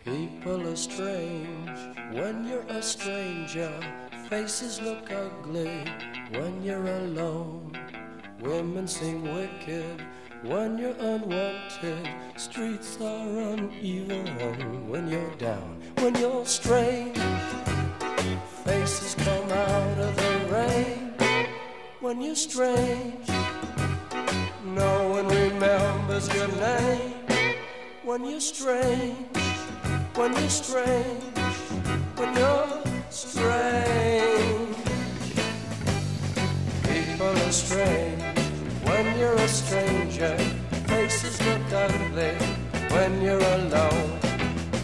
People are strange when you're a stranger. Faces look ugly when you're alone. Women seem wicked when you're unwanted. Streets are uneven when you're down. When you're strange, faces come out of the rain. When you're strange, no one remembers your name. When you're strange, when you're strange, when you're strange. People are strange when you're a stranger. Faces look ugly when you're alone.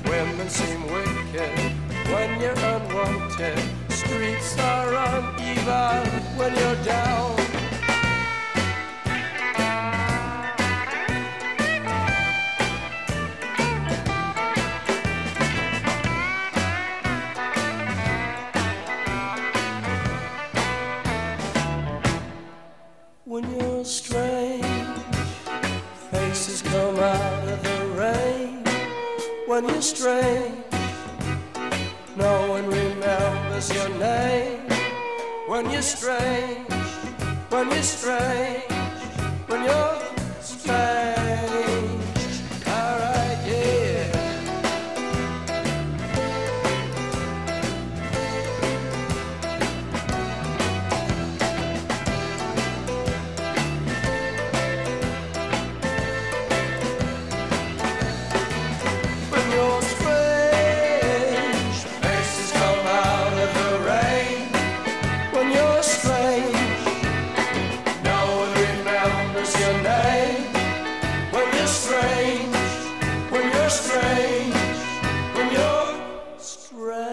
Women seem wicked when you're unwanted. Streets are uneven when you're down. When you're strange, faces come out of the rain. When you're strange, no one remembers your name. When you're strange, when you're strange, when you're strange. Alright, yeah. When you're strange, faces come out of the rain. When you're strange, no one remembers your name. When you're strange, when you're strange, when you're strange.